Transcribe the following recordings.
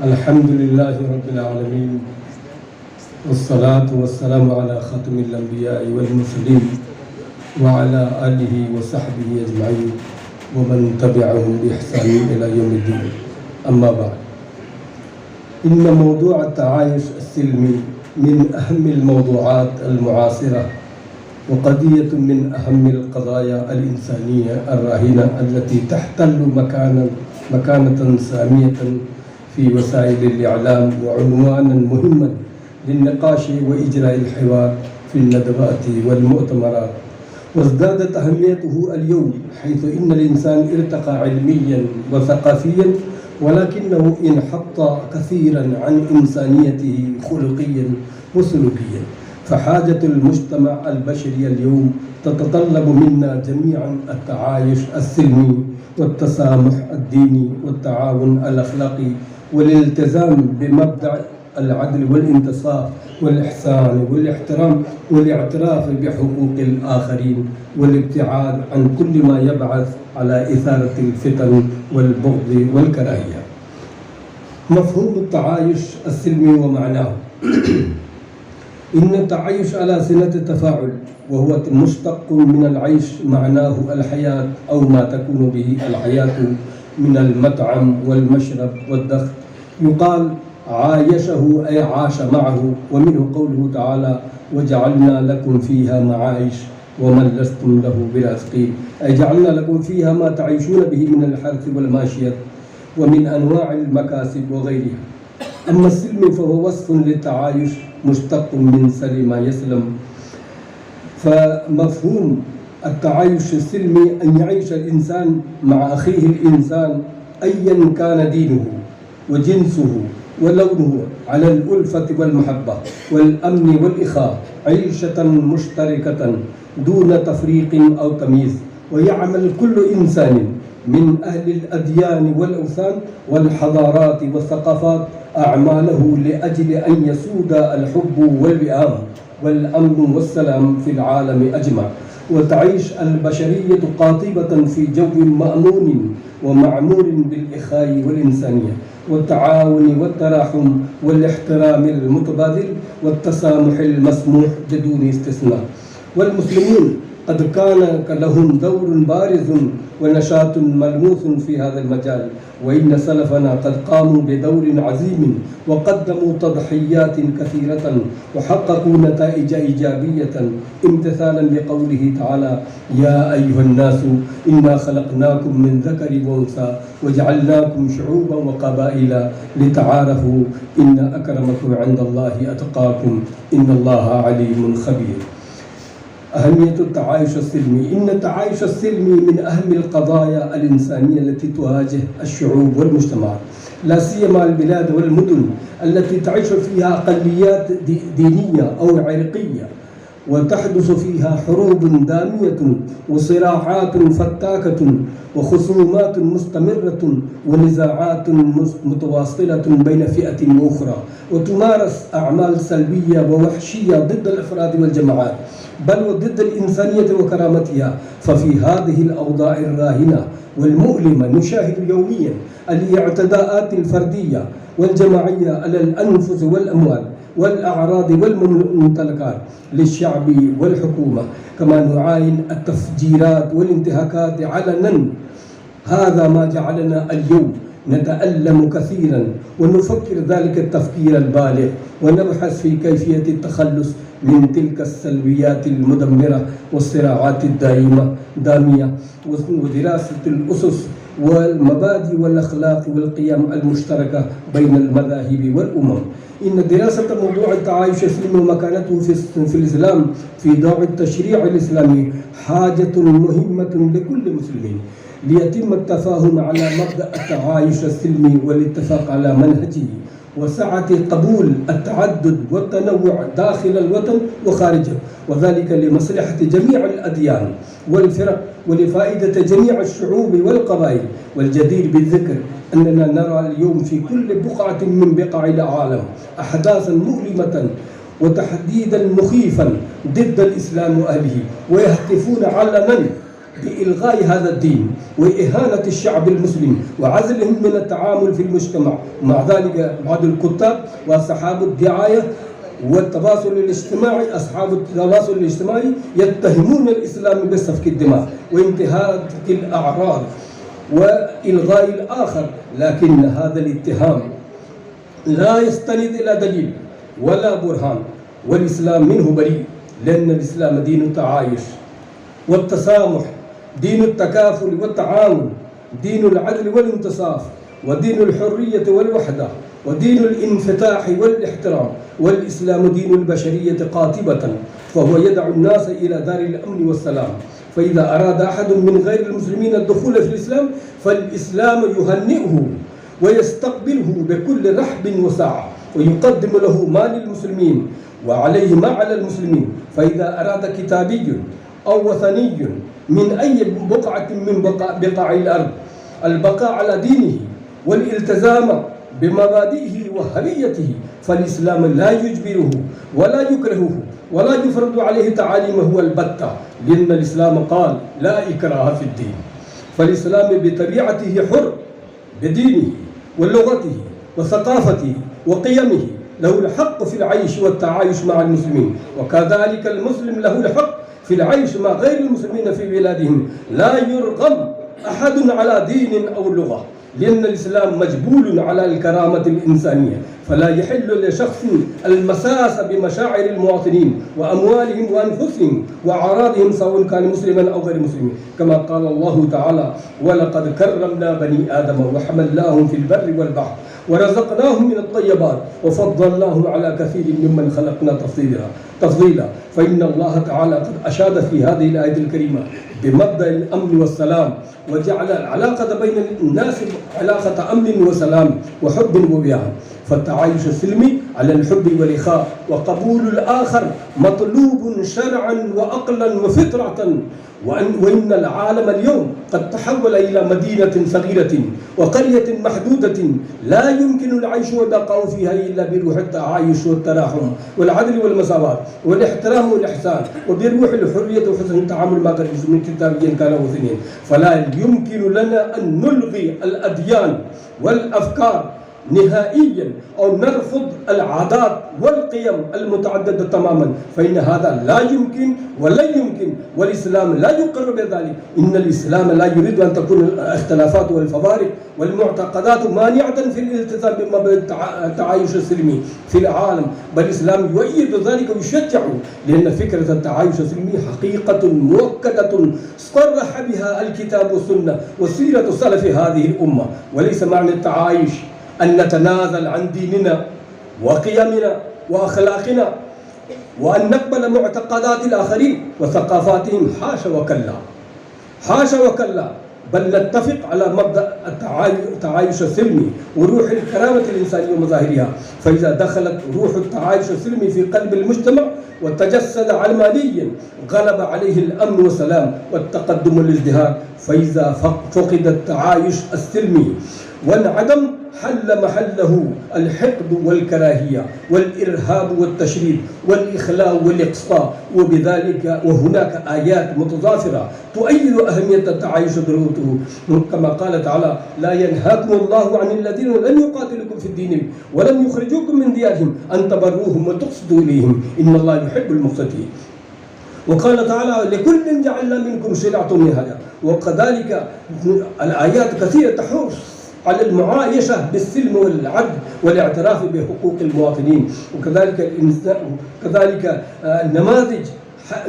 الحمد لله رب العالمين، والصلاة والسلام على خاتم الأنبياء والمرسلين وعلى آله وصحبه أجمعين ومن تبعهم بإحسان إلى يوم الدين. أما بعد، إن موضوع التعايش السلمي من أهم الموضوعات المعاصرة، وقضية من أهم القضايا الإنسانية الراهنة التي تحتل مكانة سامية في وسائل الإعلام، وعنوانا مهما للنقاش وإجراء الحوار في الندوات والمؤتمرات. وازدادت أهميته اليوم حيث إن الإنسان ارتقى علميا وثقافيا، ولكنه انحط كثيرا عن إنسانيته خلقيا وسلوكيا. فحاجة المجتمع البشري اليوم تتطلب منا جميعا التعايش السلمي والتسامح الديني والتعاون الأخلاقي والالتزام بمبدأ العدل والانتصاف والإحسان والاحترام والاعتراف بحقوق الآخرين والابتعاد عن كل ما يبعث على إثارة الفتن والبغض والكراهية. مفهوم التعايش السلمي ومعناه. إن التعايش على صلة التفاعل، وهو مشتق من العيش، معناه الحياة أو ما تكون به الحياة من المطعم والمشرب والدخل. يقال عايشه أي عاش معه، ومنه قوله تعالى: وجعلنا لكم فيها معايش ومن لستم له برازقين، أي جعلنا لكم فيها ما تعيشون به من الحرث والماشية ومن أنواع المكاسب وغيرها. أما السلم فهو وصف للتعايش مشتق من سلم يسلم. فمفهوم التعايش السلمي أن يعيش الإنسان مع أخيه الإنسان أيا كان دينه وجنسه ولونه على الألفة والمحبة والأمن والإخاء، عيشة مشتركة دون تفريق أو تمييز. ويعمل كل إنسان من أهل الأديان والأوثان والحضارات والثقافات أعماله لأجل أن يسود الحب والوئام والأمن والسلام في العالم أجمع، وتعيش البشرية قاطبة في جو مأمون ومعمور بالإخاء والإنسانية والتعاون والتراحم والاحترام المتبادل والتسامح المسموح بدون استثناء. والمسلمون قد كان لهم دور بارز ونشاط ملموس في هذا المجال، وإن سلفنا قد قاموا بدور عظيم وقدموا تضحيات كثيرة وحققوا نتائج إيجابية، امتثالا لقوله تعالى: يا أيها الناس إنا خلقناكم من ذكر وأنثى وجعلناكم شعوبا وقبائل لتعارفوا إن أكرمكم عند الله أتقاكم إن الله عليم خبير. أهمية التعايش السلمي. إن التعايش السلمي من أهم القضايا الإنسانية التي تواجه الشعوب والمجتمعات، لا سيما البلاد والمدن التي تعيش فيها أقليات دينية أو عرقية، وتحدث فيها حروب دامية وصراعات فتاكة وخصومات مستمرة ونزاعات متواصلة بين فئة وأخرى، وتمارس أعمال سلبية ووحشية ضد الأفراد والجماعات، بل وضد الإنسانية وكرامتها. ففي هذه الأوضاع الراهنة والمؤلمة نشاهد يوميا الاعتداءات الفردية والجماعية على الأنفس والأموال والأعراض والممتلكات للشعب والحكومة، كما نعاين التفجيرات والانتهاكات علنا. هذا ما جعلنا اليوم نتألم كثيرا ونفكر ذلك التفكير البالغ، ونبحث في كيفية التخلص من تلك السلبيات المدمرة والصراعات الدامية، ودراسة الأسس والمبادئ والأخلاق والقيم المشتركة بين المذاهب والأمم. إن دراسة موضوع التعايش السلمي ومكانته في الإسلام في ضوء التشريع الإسلامي حاجة مهمة لكل مسلم، ليتم التفاهم على مبدأ التعايش السلمي والاتفاق على منهجه وسعة قبول التعدد والتنوع داخل الوطن وخارجه، وذلك لمصلحة جميع الأديان والفرق ولفائدة جميع الشعوب والقبائل. والجدير بالذكر أننا نرى اليوم في كل بقعة من بقاع العالم أحداثا مؤلمة وتحديدا مخيفا ضد الإسلام وأهله، ويهتفون علنا بإلغاء هذا الدين وإهانة الشعب المسلم وعزلهم من التعامل في المجتمع. مع ذلك بعض الكتاب وأصحاب الدعاية والتواصل الاجتماعي يتهمون الإسلام بسفك الدماء وانتهاك الأعراض وإلغاء الآخر، لكن هذا الاتهام لا يستند إلى دليل ولا برهان، والإسلام منه بريء، لأن الإسلام دين التعايش والتسامح، دين التكافل والتعاون، دين العدل والانتصاف، ودين الحرية والوحدة، ودين الانفتاح والاحترام. والإسلام دين البشرية قاطبة، فهو يدعو الناس إلى دار الأمن والسلام. فإذا أراد أحد من غير المسلمين الدخول في الإسلام فالإسلام يهنئه ويستقبله بكل رحب وسعة، ويقدم له ما للمسلمين وعليه ما على المسلمين. فإذا أراد كتابي أو وثني من أي بقعة من بقاع الأرض البقاء على دينه والالتزام بمبادئه وهويته فالإسلام لا يجبره ولا يكرهه ولا يفرض عليه تعاليمه البتة، لأن الإسلام قال لا إكراه في الدين. فالإسلام بطبيعته حر بدينه ولغته وثقافته وقيمه، له الحق في العيش والتعايش مع المسلمين، وكذلك المسلم له الحق في العيش مع غير المسلمين في بلادهم. لا يرغم أحد على دين أو لغة، لأن الإسلام مجبول على الكرامة الإنسانية، فلا يحل لشخص المساس بمشاعر المواطنين وأموالهم وأنفسهم وأعراضهم سواء كان مسلما أو غير مسلم، كما قال الله تعالى: ولقد كرمنا بني آدم وحملناهم في البر والبحر ورزقناهم من الطيبات وفضلناهم على كثير ممن خلقنا تفضيلا. فإن الله تعالى قد أشاد في هذه الآية الكريمة بمبدأ الأمن والسلام، وجعل العلاقة بين الناس علاقة أمن وسلام وحب وبيان. فالتعايش السلمي على الحب والإخاء وقبول الآخر مطلوب شرعا وعقلا وفطرة. وإن العالم اليوم قد تحول إلى مدينة صغيرة وقرية محدودة لا يمكن العيش والبقاء فيها إلا بروح التعايش والتراحم والعدل والمساواة والاحترام والإحسان، وبروح الحرية وحسن التعامل مع غير المسلمين كتابيا كانوا وثنيا. فلا يمكن لنا أن نلغي الأديان والأفكار نهائيا أو نرفض العادات والقيم المتعددة تماما، فإن هذا لا يمكن ولن يمكن، والإسلام لا يقر بذلك. إن الإسلام لا يريد أن تكون الاختلافات والفوارق والمعتقدات مانعة في الالتزام بمبادئ التعايش السلمي في العالم، بل الإسلام يؤيد ذلك ويشجعه، لأن فكرة التعايش السلمي حقيقة مؤكدة صرح بها الكتاب والسنة وسيرة سلف هذه الأمة. وليس معنى التعايش أن نتنازل عن ديننا وقيمنا وأخلاقنا وأن نقبل معتقدات الآخرين وثقافاتهم، حاشا وكلا، حاشا وكلا، بل نتفق على مبدأ التعايش السلمي وروح الكرامة الإنسانية ومظاهرها. فإذا دخلت روح التعايش السلمي في قلب المجتمع وتجسد علمانيا غلب عليه الأمن والسلام والتقدم والازدهار. فإذا فقد التعايش السلمي وانعدم حل محله الحقد والكراهية والإرهاب والتشريد والإخلاء والإقصاء. وبذلك وهناك آيات متضافرة تؤيد أهمية التعايش وضرورته، كما قال تعالى: لا ينهاكم الله عن الذين لم يقاتلوكم في الدين ولم يخرجوكم من ديارهم أن تبروهم وتقسطوا إليهم إن الله يحب المقسطين. وقال تعالى: لكل جعلنا منكم شرعة منهجا. وكذلك الآيات كثيرة تحث على المعايشة بالسلم والعدل والاعتراف بحقوق المواطنين. وكذلك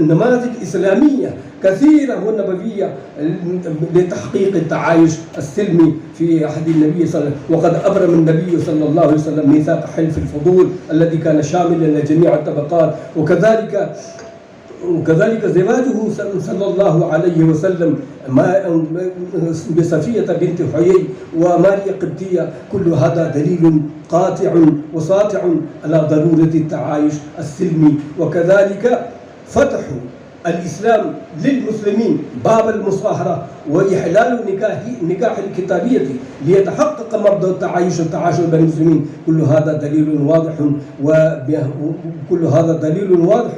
نماذج إسلامية كثيرة ونبوية لتحقيق التعايش السلمي في عهد النبي صلى الله عليه وسلم. وقد أبرم النبي صلى الله عليه وسلم ميثاق حلف الفضول الذي كان شاملا لجميع الطبقات. وكذلك زواجه صلى الله عليه وسلم بصفية بنت حيي وماريا قبطية، كل هذا دليل قاطع وساطع على ضرورة التعايش السلمي. وكذلك فتح الإسلام للمسلمين باب المصاهرة وإحلال نكاح الكتابية ليتحقق مبدأ التعايش والتعاشر بين المسلمين. كل هذا دليل واضح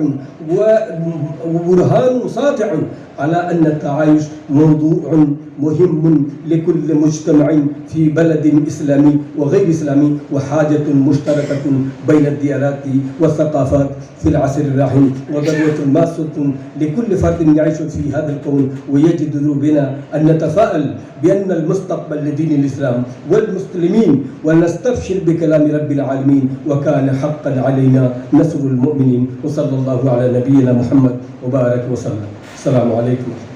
وبرهان ساطع على أن التعايش موضوع مهم لكل مجتمع في بلد إسلامي وغير إسلامي، وحاجة مشتركة بين الديانات والثقافات في العصر الراهن، وضرورة ماسة لكل فرد يعيش في هذا الكون. ويجب بنا أن نتفائل بأن المستقبل لدين الإسلام والمسلمين، ونستبشر بكلام رب العالمين: وكان حقا علينا نصر المؤمنين. وصلى الله على نبينا محمد وبارك وسلم. السلام عليكم.